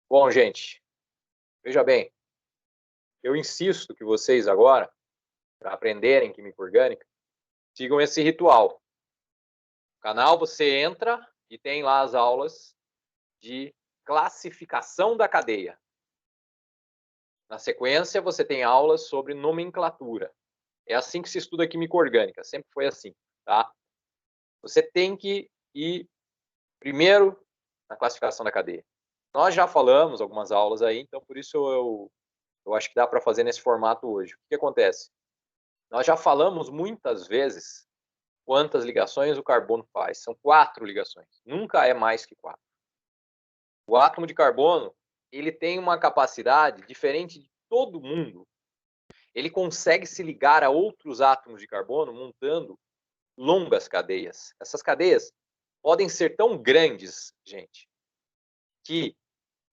Bom, gente, veja bem, eu insisto que vocês agora, para aprenderem química orgânica, sigam esse ritual. No canal você entra e tem lá as aulas de classificação da cadeia. Na sequência, você tem aulas sobre nomenclatura. É assim que se estuda química orgânica, sempre foi assim, tá? Você tem que ir primeiro na classificação da cadeia. Nós já falamos algumas aulas aí, então por isso eu acho que dá para fazer nesse formato hoje. O que acontece? Nós já falamos muitas vezes quantas ligações o carbono faz. São 4 ligações. Nunca é mais que 4. O átomo de carbono, ele tem uma capacidade diferente de todo mundo. Ele consegue se ligar a outros átomos de carbono montando longas cadeias. Essas cadeias podem ser tão grandes, gente, que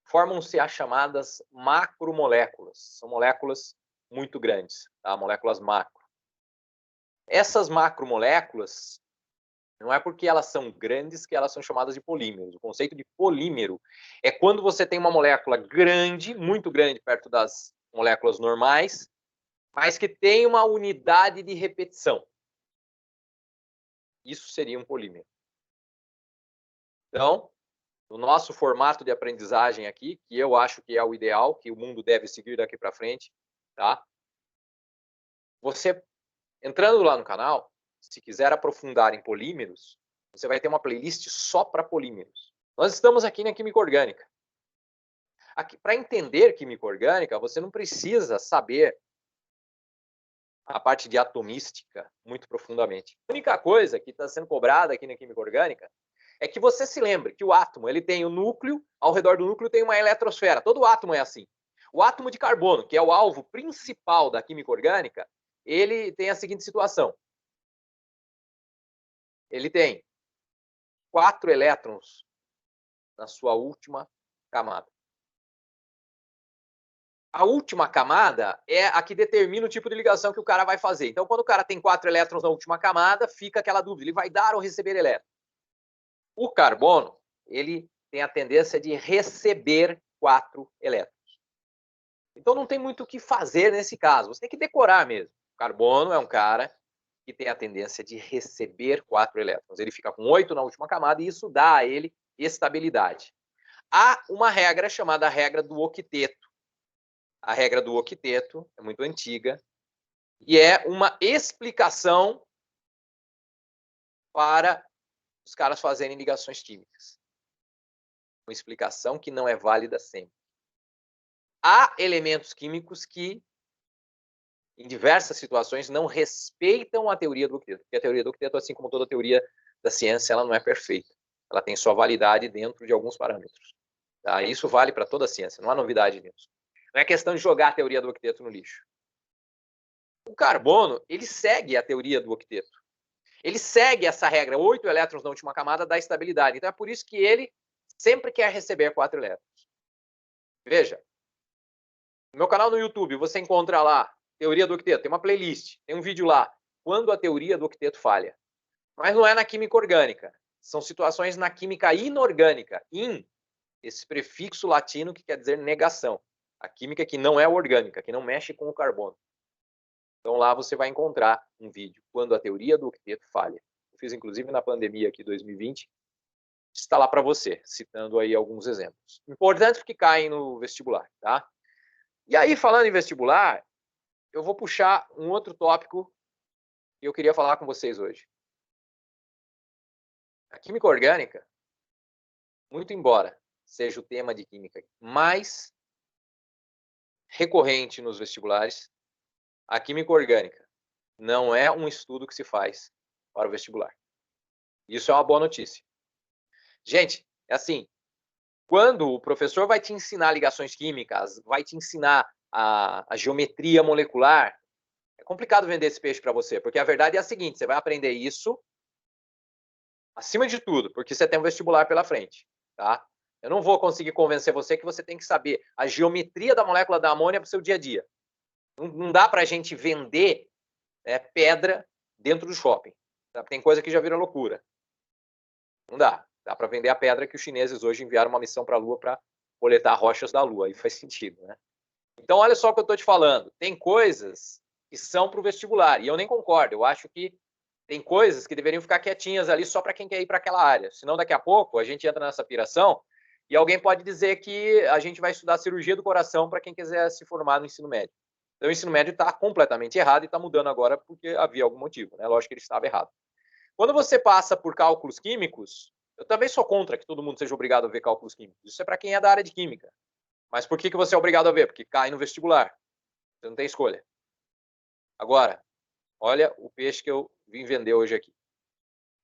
formam-se as chamadas macromoléculas. São moléculas muito grandes, tá? Moléculas macro. Essas macromoléculas, não é porque elas são grandes que elas são chamadas de polímeros. O conceito de polímero é quando você tem uma molécula grande, muito grande, perto das moléculas normais, mas que tem uma unidade de repetição. Isso seria um polímero. Então, no nosso formato de aprendizagem aqui, que eu acho que é o ideal, que o mundo deve seguir daqui para frente, tá? Você, entrando lá no canal, se quiser aprofundar em polímeros, você vai ter uma playlist só para polímeros. Nós estamos aqui na química orgânica. Para entender química orgânica, você não precisa saber a parte de atomística muito profundamente. A única coisa que está sendo cobrada aqui na química orgânica é que você se lembre que o átomo ele tem o núcleo, ao redor do núcleo tem uma eletrosfera. Todo átomo é assim. O átomo de carbono, que é o alvo principal da química orgânica, ele tem a seguinte situação. Ele tem 4 elétrons na sua última camada. A última camada é a que determina o tipo de ligação que o cara vai fazer. Então, quando o cara tem 4 elétrons na última camada, fica aquela dúvida, ele vai dar ou receber elétrons. O carbono, ele tem a tendência de receber 4 elétrons. Então, não tem muito o que fazer nesse caso, você tem que decorar mesmo. O carbono é um cara que tem a tendência de receber 4 elétrons. Ele fica com 8 na última camada e isso dá a ele estabilidade. Há uma regra chamada regra do octeto. A regra do octeto é muito antiga e é uma explicação para os caras fazerem ligações químicas. Uma explicação que não é válida sempre. Há elementos químicos que, em diversas situações, não respeitam a teoria do octeto. Porque a teoria do octeto, assim como toda teoria da ciência, ela não é perfeita. Ela tem sua validade dentro de alguns parâmetros. Tá? Isso vale para toda a ciência, não há novidade nisso. Não é questão de jogar a teoria do octeto no lixo. O carbono, ele segue a teoria do octeto. Ele segue essa regra, 8 elétrons na última camada dá estabilidade. Então é por isso que ele sempre quer receber 4 elétrons. Veja, no meu canal no YouTube, você encontra lá teoria do octeto, tem uma playlist, tem um vídeo lá, quando a teoria do octeto falha. Mas não é na química orgânica, são situações na química inorgânica. In, esse prefixo latino que quer dizer negação. A química que não é orgânica, que não mexe com o carbono. Então lá você vai encontrar um vídeo, quando a teoria do octeto falha. Eu fiz inclusive na pandemia aqui 2020, está lá para você, citando aí alguns exemplos. Importante que caem no vestibular, tá? E aí, falando em vestibular, eu vou puxar um outro tópico que eu queria falar com vocês hoje. A química orgânica, muito embora seja o tema de química mais recorrente nos vestibulares, a química orgânica não é um estudo que se faz para o vestibular. Isso é uma boa notícia. Gente, é assim, quando o professor vai te ensinar ligações químicas, vai te ensinar a geometria molecular, é complicado vender esse peixe para você, porque a verdade é a seguinte, você vai aprender isso acima de tudo, porque você tem um vestibular pela frente, tá? Eu não vou conseguir convencer você que você tem que saber a geometria da molécula da amônia para o seu dia a dia. Não dá para a gente vender pedra dentro do shopping. Tá? Tem coisa que já vira loucura. Não dá. Dá para vender a pedra que os chineses hoje enviaram uma missão para a Lua para coletar rochas da Lua, aí faz sentido, né? Então, olha só o que eu estou te falando. Tem coisas que são para o vestibular, e eu nem concordo. Eu acho que tem coisas que deveriam ficar quietinhas ali só para quem quer ir para aquela área. Senão, daqui a pouco, a gente entra nessa piração e alguém pode dizer que a gente vai estudar cirurgia do coração para quem quiser se formar no ensino médio. Então, o ensino médio está completamente errado e está mudando agora porque havia algum motivo, né? Lógico que ele estava errado. Quando você passa por cálculos químicos, eu também sou contra que todo mundo seja obrigado a ver cálculos químicos. Isso é para quem é da área de química. Mas por que você é obrigado a ver? Porque cai no vestibular. Você não tem escolha. Agora, olha o peixe que eu vim vender hoje aqui.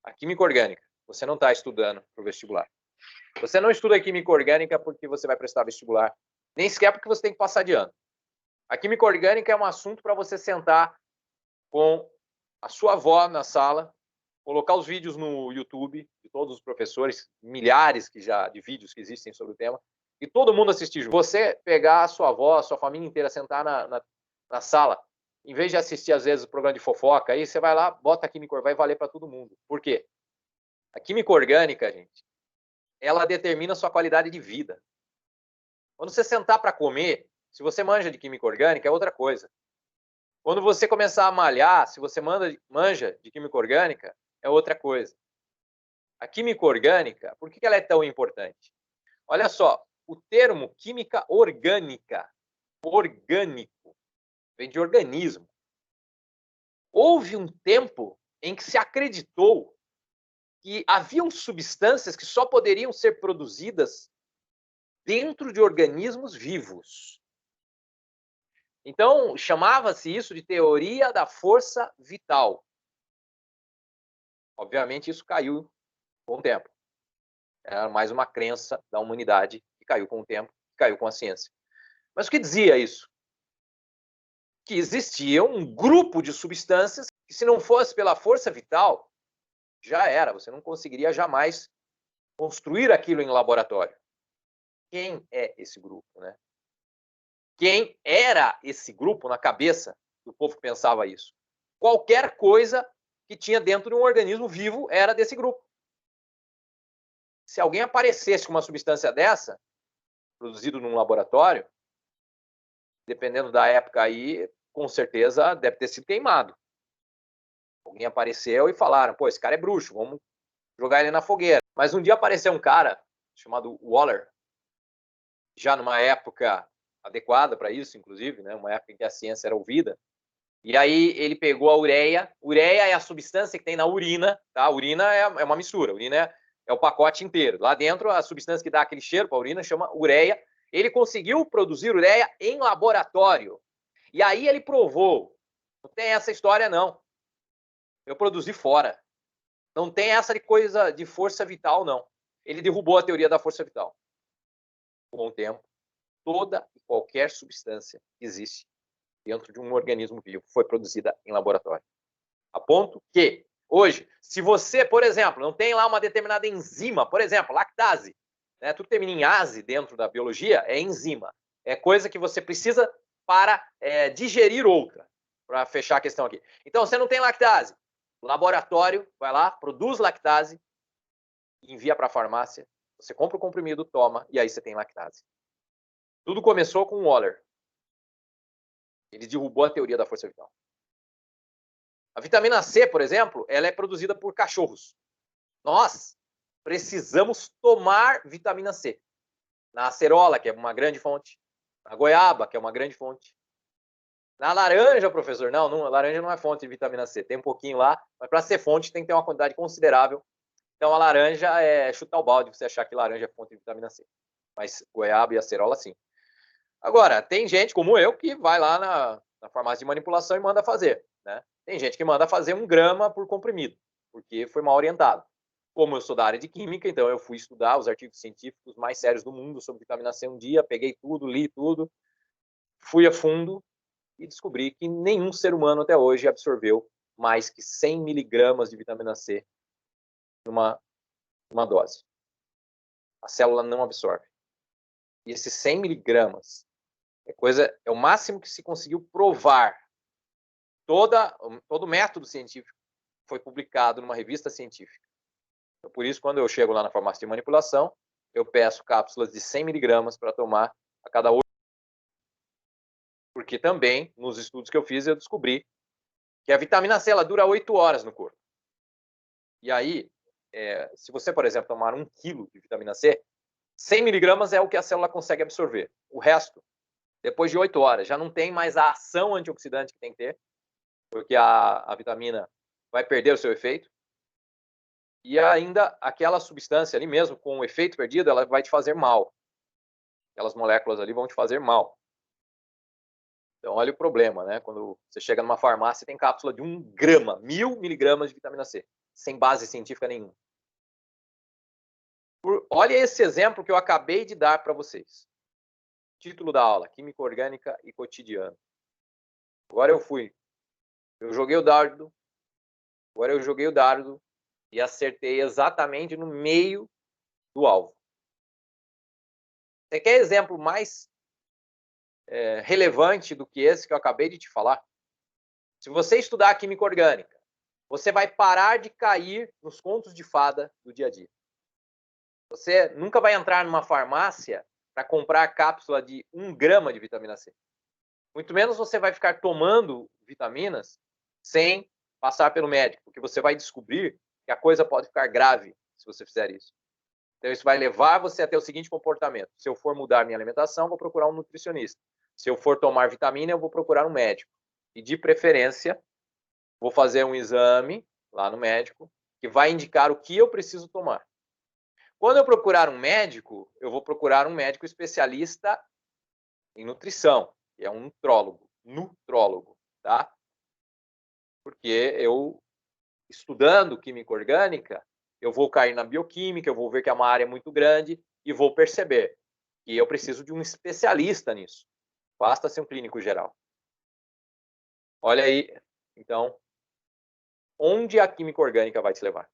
A química orgânica. Você não está estudando para o vestibular. Você não estuda química orgânica porque você vai prestar vestibular. Nem sequer porque você tem que passar de ano. A química orgânica é um assunto para você sentar com a sua avó na sala, colocar os vídeos no YouTube de todos os professores, milhares de vídeos que existem sobre o tema, e todo mundo assistir. Você pegar a sua avó, a sua família inteira, sentar na sala, em vez de assistir, às vezes, o programa de fofoca, aí você vai lá, bota a química orgânica, vai valer para todo mundo. Por quê? A química orgânica, gente, ela determina a sua qualidade de vida. Quando você sentar para comer, se você manja de química orgânica, é outra coisa. Quando você começar a malhar, se você manja de química orgânica, é outra coisa. A química orgânica, por que ela é tão importante? Olha só, o termo química orgânica, orgânico, vem de organismo. Houve um tempo em que se acreditou que haviam substâncias que só poderiam ser produzidas dentro de organismos vivos. Então, chamava-se isso de teoria da força vital. Obviamente, isso caiu com o tempo. Era mais uma crença da humanidade que caiu com o tempo, que caiu com a ciência. Mas o que dizia isso? Que existia um grupo de substâncias que, se não fosse pela força vital, já era. Você não conseguiria jamais construir aquilo em laboratório. Quem é esse grupo, né? Quem era esse grupo na cabeça do povo que pensava isso? Qualquer coisa que tinha dentro de um organismo vivo era desse grupo. Se alguém aparecesse com uma substância dessa, produzido num laboratório, dependendo da época aí, com certeza deve ter sido queimado. Alguém apareceu e falaram, pô, esse cara é bruxo, vamos jogar ele na fogueira. Mas um dia apareceu um cara chamado Waller, já numa época adequada para isso, inclusive, né? Uma época em que a ciência era ouvida. E aí ele pegou a ureia. Ureia é a substância que tem na urina, tá? A urina é uma mistura. A urina é o pacote inteiro. Lá dentro, a substância que dá aquele cheiro para a urina chama ureia. Ele conseguiu produzir ureia em laboratório. E aí ele provou. Não tem essa história, não. Eu produzi fora. Não tem essa de coisa de força vital, não. Ele derrubou a teoria da força vital. Com o tempo, toda e qualquer substância que existe dentro de um organismo vivo foi produzida em laboratório. A ponto que, hoje, se você, por exemplo, não tem lá uma determinada enzima, por exemplo, lactase, né, tudo que termina em ase dentro da biologia é enzima. É coisa que você precisa para digerir outra, para fechar a questão aqui. Então, você não tem lactase. O laboratório vai lá, produz lactase, envia para a farmácia, você compra o comprimido, toma, e aí você tem lactase. Tudo começou com o Waller. Ele derrubou a teoria da força vital. A vitamina C, por exemplo, ela é produzida por cachorros. Nós precisamos tomar vitamina C. Na acerola, que é uma grande fonte. Na goiaba, que é uma grande fonte. Na laranja, professor, não, a laranja não é fonte de vitamina C. Tem um pouquinho lá, mas para ser fonte tem que ter uma quantidade considerável. Então a laranja é chutar o balde você achar que laranja é fonte de vitamina C. Mas goiaba e acerola, sim. Agora, tem gente como eu que vai lá na farmácia de manipulação e manda fazer, né? Tem gente que manda fazer 1 grama por comprimido, porque foi mal orientado. Como eu sou da área de química, então eu fui estudar os artigos científicos mais sérios do mundo sobre vitamina C um dia, peguei tudo, li tudo, fui a fundo e descobri que nenhum ser humano até hoje absorveu mais que 100 miligramas de vitamina C numa dose. A célula não absorve. E esses 100 miligramas é o máximo que se conseguiu provar. Todo método científico foi publicado numa revista científica. Então, por isso, quando eu chego lá na farmácia de manipulação, eu peço cápsulas de 100 miligramas para tomar a cada 8 horas. Porque também, nos estudos que eu fiz, eu descobri que a vitamina C ela dura 8 horas no corpo. E aí, se você, por exemplo, tomar 1 quilo de vitamina C, 100 miligramas é o que a célula consegue absorver. O resto, depois de 8 horas, já não tem mais a ação antioxidante que tem que ter, porque a vitamina vai perder o seu efeito. E ainda aquela substância ali mesmo, com o efeito perdido, ela vai te fazer mal. Aquelas moléculas ali vão te fazer mal. Então, olha o problema, né? Quando você chega numa farmácia e tem cápsula de 1 grama, 1000 miligramas de vitamina C, sem base científica nenhuma. Olha esse exemplo que eu acabei de dar para vocês. Título da aula, Química Orgânica e Cotidiano. Agora eu joguei o dardo, e acertei exatamente no meio do alvo. Você quer exemplo mais relevante do que esse que eu acabei de te falar? Se você estudar química orgânica, você vai parar de cair nos contos de fada do dia a dia. Você nunca vai entrar numa farmácia para comprar cápsula de 1 grama de vitamina C. Muito menos você vai ficar tomando vitaminas sem passar pelo médico, porque você vai descobrir que a coisa pode ficar grave se você fizer isso. Então, isso vai levar você a ter o seguinte comportamento. Se eu for mudar minha alimentação, vou procurar um nutricionista. Se eu for tomar vitamina, eu vou procurar um médico. E, de preferência, vou fazer um exame lá no médico que vai indicar o que eu preciso tomar. Quando eu procurar um médico, eu vou procurar um médico especialista em nutrição, que é um nutrólogo, tá? Porque eu, estudando química orgânica, eu vou cair na bioquímica, eu vou ver que é uma área muito grande e vou perceber que eu preciso de um especialista nisso. Basta ser um clínico geral. Olha aí, então, onde a química orgânica vai te levar?